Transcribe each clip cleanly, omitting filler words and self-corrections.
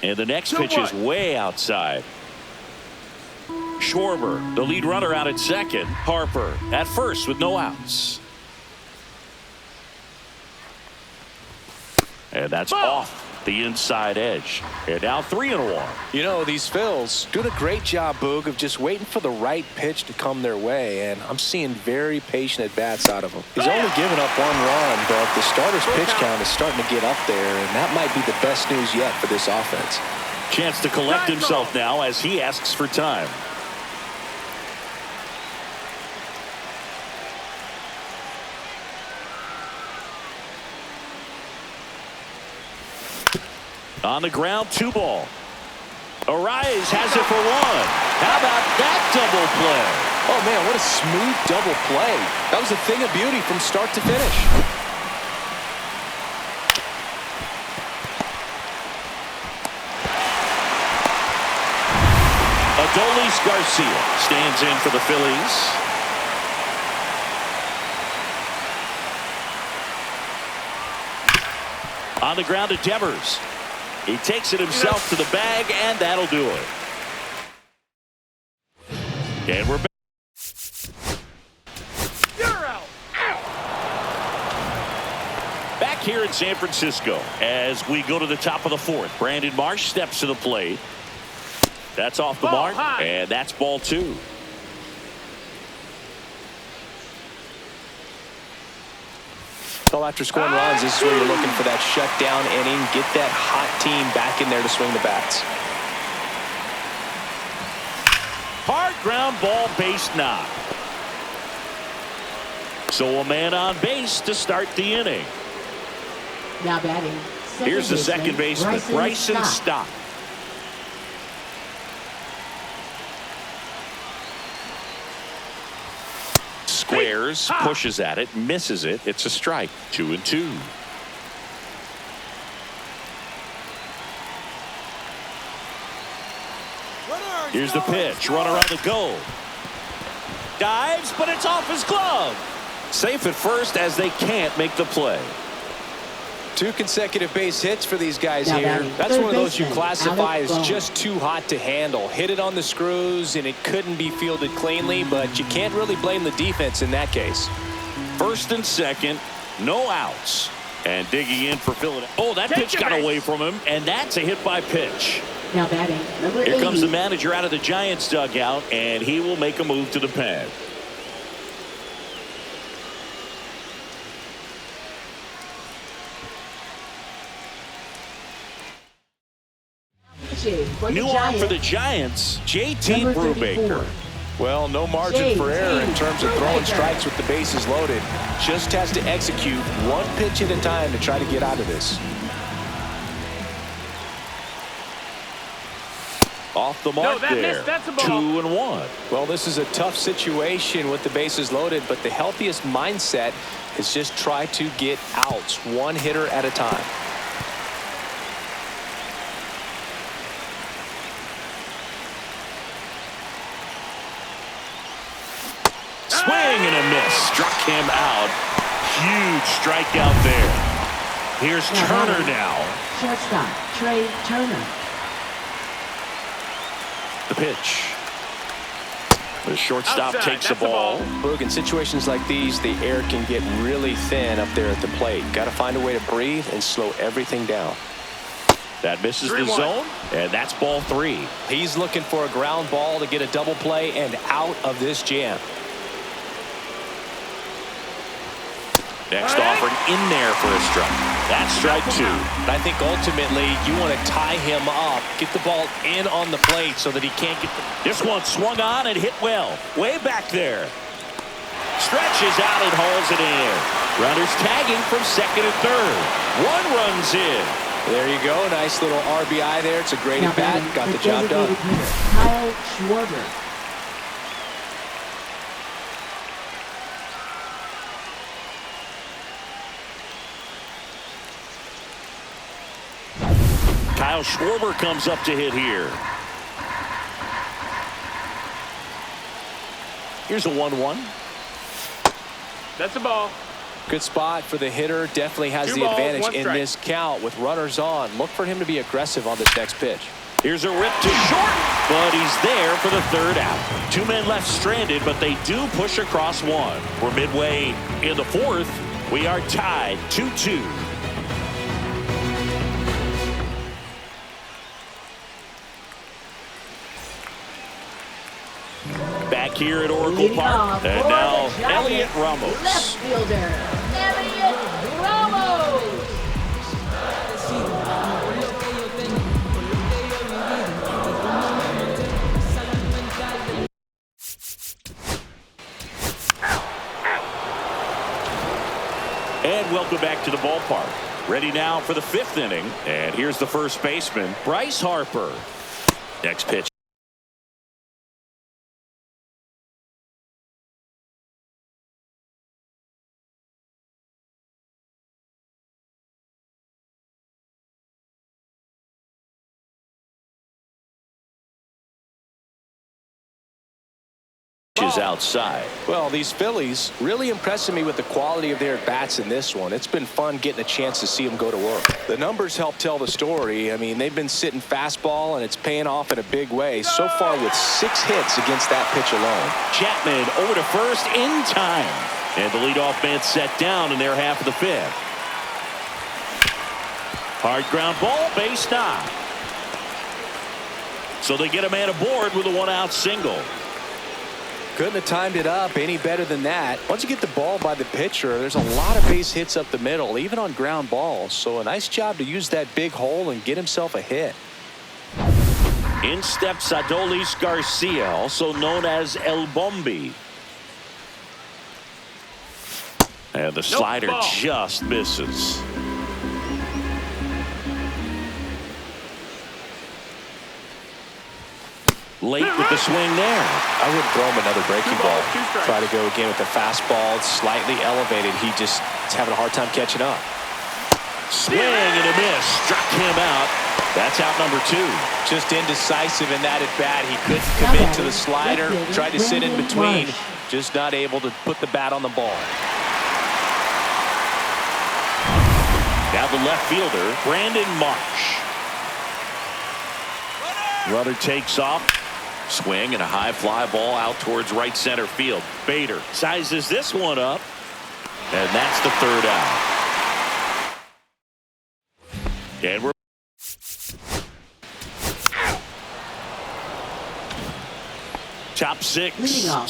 And the next pitch is way outside. Schwarber, the lead runner, out at second. Harper at first with no outs. And that's off the inside edge. And now 3-1. You know, these Phils doing a great job, Boog, of just waiting for the right pitch to come their way, and I'm seeing very patient at-bats out of them. He's only given up 1 run, but the starter's pitch count is starting to get up there, and that might be the best news yet for this offense. Chance to collect himself now as he asks for time. On the ground, 2 ball. Arias has it for 1. How about that double play? Oh, man, what a smooth double play. That was a thing of beauty from start to finish. Adolis Garcia stands in for the Phillies. On the ground to Devers. He takes it himself to the bag, and that'll do it. And we're back. You're out. Back here in San Francisco as we go to the top of the 4th. Brandon Marsh steps to the plate. That's off the mark, and that's ball 2. Well, after scoring runs, this is where you're looking for that shutdown inning. Get that hot team back in there to swing the bats. Hard ground ball, base knock. So a man on base to start the inning. Now batting. Here's the second baseman, Bryson Stott. Squares, pushes at it, misses it. It's a strike. 2-2. Here's the pitch. Runner on the go. Dives, but it's off his glove. Safe at first as they can't make the play. 2 consecutive base hits for these guys here. That's one of those you classify as just too hot to handle. Hit it on the screws, and it couldn't be fielded cleanly, but you can't really blame the defense in that case. First and second, no outs. And digging in for Philadelphia. Oh, that pitch got away from him, and that's a hit by pitch. Now batting, number 80. Here comes the manager out of the Giants dugout, and he will make a move to the pad. New arm for the Giants, JT Brubaker. Well, no margin for error in terms of throwing strikes with the bases loaded. Just has to execute 1 pitch at a time to try to get out of this. Off the mark there. 2-1. Well, this is a tough situation with the bases loaded, but the healthiest mindset is just try to get outs 1 hitter at a time. Swing and a miss. Struck him out. Huge strikeout there. Here's Turner now. Shortstop, Trey Turner. The pitch. The shortstop takes the ball. Look, in situations like these, the air can get really thin up there at the plate. Got to find a way to breathe and slow everything down. That misses the zone, and that's ball 3. He's looking for a ground ball to get a double play and out of this jam. Next offering in there for a strike. That's strike 2. I think ultimately you want to tie him up, get the ball in on the plate so that he can't get the... This one swung on and hit well. Way back there. Stretches out and hauls it in. Runners tagging from second and third. 1 runs in. There you go. Nice little RBI there. It's a great at bat. Got the job done. Kyle Schwarber. Kyle Schwarber comes up to hit here. Here's a 1-1. That's a ball. Good spot for the hitter. Definitely has the advantage in this count with runners on. Look for him to be aggressive on this next pitch. Here's a rip to short, but he's there for the third out. Two men left stranded, but they do push across one. We're midway in the fourth. We are tied 2-2. Back here at Oracle Park, and now Elliot Ramos. Left fielder, Elliot Ramos. And welcome back to the ballpark. Ready now for the fifth inning. And here's the first baseman, Bryce Harper. Next pitch. Is outside. Well, these Phillies really impressing me with the quality of their bats in this one. It's been fun getting a chance to see them go to work. The numbers help tell the story. I mean, they've been sitting fastball, and it's paying off in a big way so far with 6 hits against that pitch alone. Chapman over to first in time. And the leadoff man set down in their half of the fifth. Hard ground ball, base knock. So they get a man aboard with a 1-out single. Couldn't have timed it up any better than that. Once you get the ball by the pitcher, there's a lot of base hits up the middle, even on ground balls. So a nice job to use that big hole and get himself a hit. In steps Adolis Garcia, also known as El Bombi. And the slider just misses. Late with the swing there. I wouldn't throw him another breaking ball. Try to go again with the fastball. It's slightly elevated. He just is having a hard time catching up. Swing and a miss. Struck him out. That's out number 2. Just indecisive in that at bat. He couldn't commit to the slider. Tried to sit in between. Just not able to put the bat on the ball. Now the left fielder, Brandon Marsh. Runner takes off. Swing and a high fly ball out towards right center field. Bader sizes this one up, and that's the third out. And we're top 6.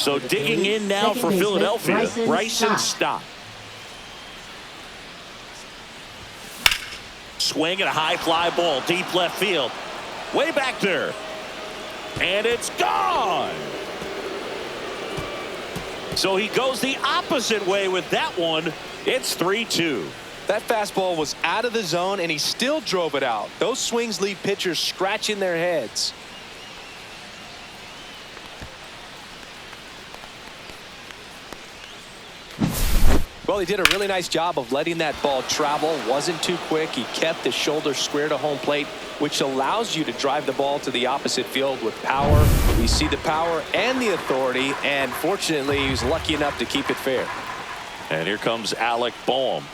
So digging in now for Philadelphia, Bryson Stott. Swing and a high fly ball deep left field. Way back there. And it's gone. So he goes the opposite way with that one. It's 3-2. That fastball was out of the zone, and he still drove it out. Those swings leave pitchers scratching their heads. Well, he did a really nice job of letting that ball travel. Wasn't too quick. He kept his shoulder square to home plate, which allows you to drive the ball to the opposite field with power. We see the power and the authority, and fortunately, he was lucky enough to keep it fair. And here comes Alec Boehm.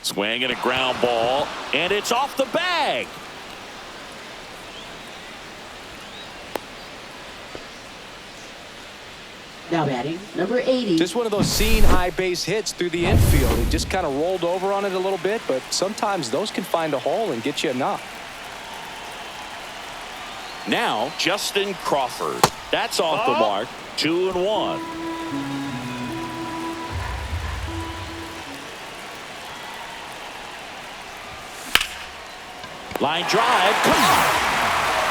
Swing and a ground ball, and it's off the bag. Now batting, number 80. Just one of those seeing high base hits through the infield. He just kind of rolled over on it a little bit, but sometimes those can find a hole and get you a knock. Now Justin Crawford. That's off the mark. 2-1. Line drive. Come on.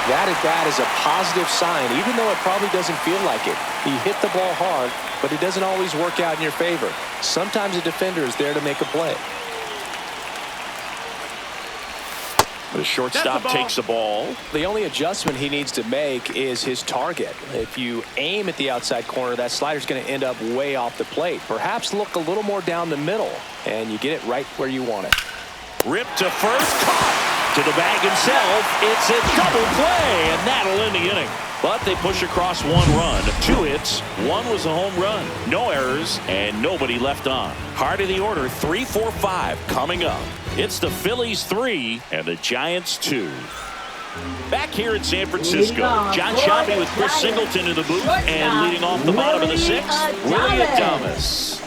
That at bat is a positive sign, even though it probably doesn't feel like it. He hit the ball hard, but it doesn't always work out in your favor. Sometimes a defender is there to make a play. The shortstop takes the ball. The only adjustment he needs to make is his target. If you aim at the outside corner, that slider's going to end up way off the plate. Perhaps look a little more down the middle, and you get it right where you want it. Rip to first. Caught. To the bag himself. It's a double play, and that'll end the inning. But they push across 1 run, 2 hits, 1 was a home run, no errors, and nobody left on. Heart of the order, 3, 4, 5 coming up. It's the Phillies 3 and the Giants 2. Back here in San Francisco, John Shelby with Chris Singleton in the booth, and leading off the bottom of the 6th, Willie Adames.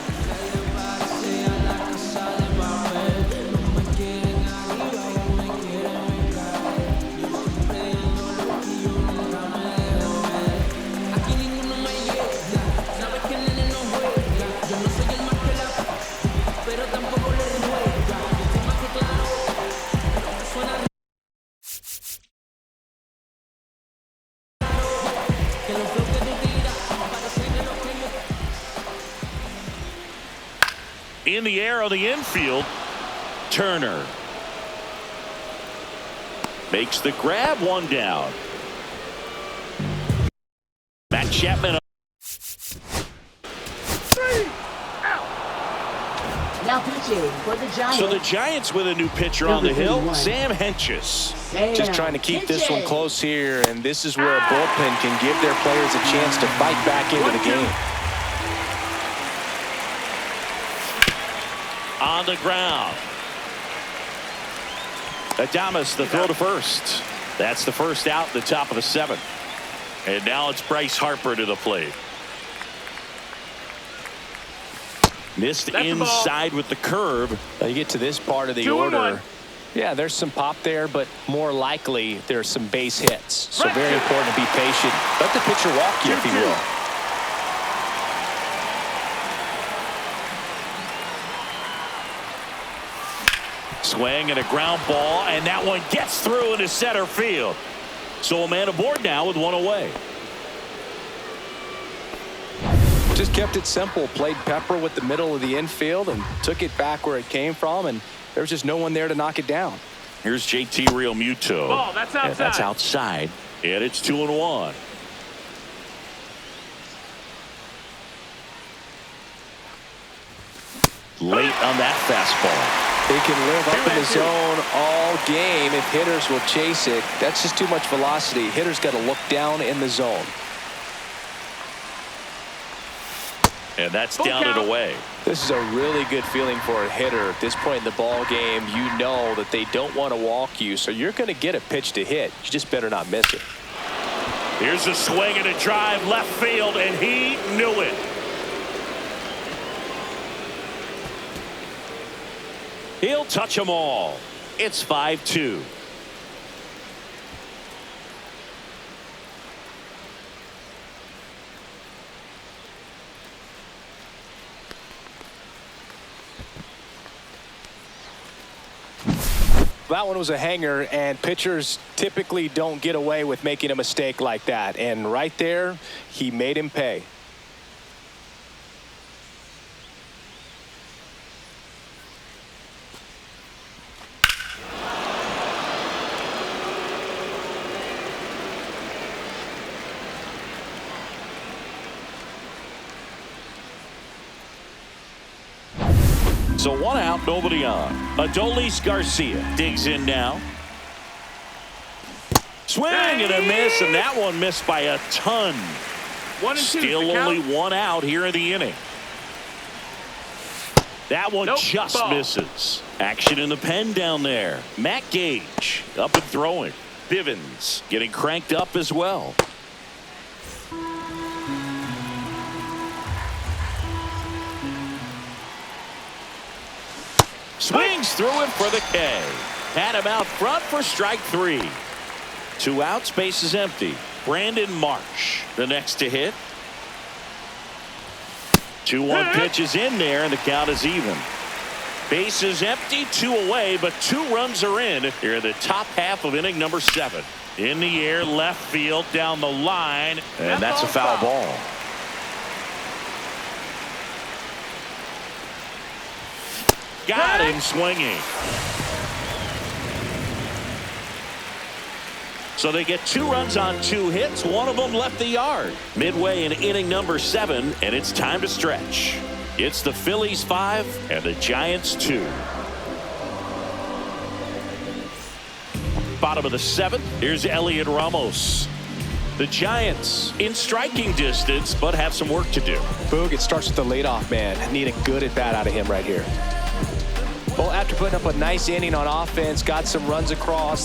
In the air on the infield, Turner makes the grab, 1 down. Matt Chapman. Now pitching for the Giants. So the Giants with a new pitcher on the hill, Sam Hentges. Just trying to keep this one close here, and this is where a bullpen can give their players a chance to fight back into the game. On the ground. Adames, the throw to first. That's the first out, the top of the 7th. And now it's Bryce Harper to the plate. Missed inside with the curve. You get to this part of the order. Yeah, there's some pop there, but more likely there's some base hits. So very important to be patient. Let the pitcher walk you, if he will. Swing and a ground ball, and that one gets through into center field. So a man aboard now with 1 away. Just kept it simple. Played pepper with the middle of the infield and took it back where it came from, and there was just no one there to knock it down. Here's JT Realmuto. Oh, that's outside. And that's outside. And it's 2-1. Late on that fastball. They can live up in the zone all game if hitters will chase it. That's just too much velocity. Hitters got to look down in the zone. And that's down and away. This is a really good feeling for a hitter. At this point in the ball game, you know that they don't want to walk you, so you're going to get a pitch to hit. You just better not miss it. Here's a swing and a drive left field, and he knew it. He'll touch them all. It's 5-2. That one was a hanger, and pitchers typically don't get away with making a mistake like that. And right there, he made him pay. So 1 out, nobody on. Adolis Garcia digs in now. Swing and a miss, and that one missed by a ton. 1 and 2. Still only 1 out here in the inning. That one just misses. Action in the pen down there. Matt Gage up and throwing. Bivens getting cranked up as well. Swings through it for the K. Had him out front for strike 3. 2 outs, base is empty. Brandon Marsh, the next to hit. 2-1 pitch is in there, and the count is even. Base is empty, 2 away, but 2 runs are in here in the top half of inning number 7. In the air, left field, down the line, and that's a foul ball. Got him swinging. So they get 2 runs on 2 hits. 1 of them left the yard. Midway in inning number 7, and it's time to stretch. It's the Phillies 5 and the Giants 2. bottom of the 7th. Here's Elliot Ramos. The Giants in striking distance, but have some work to do. Boog, it starts with the leadoff man. Need a good at bat out of him right here. Well, after putting up a nice inning on offense, got some runs across.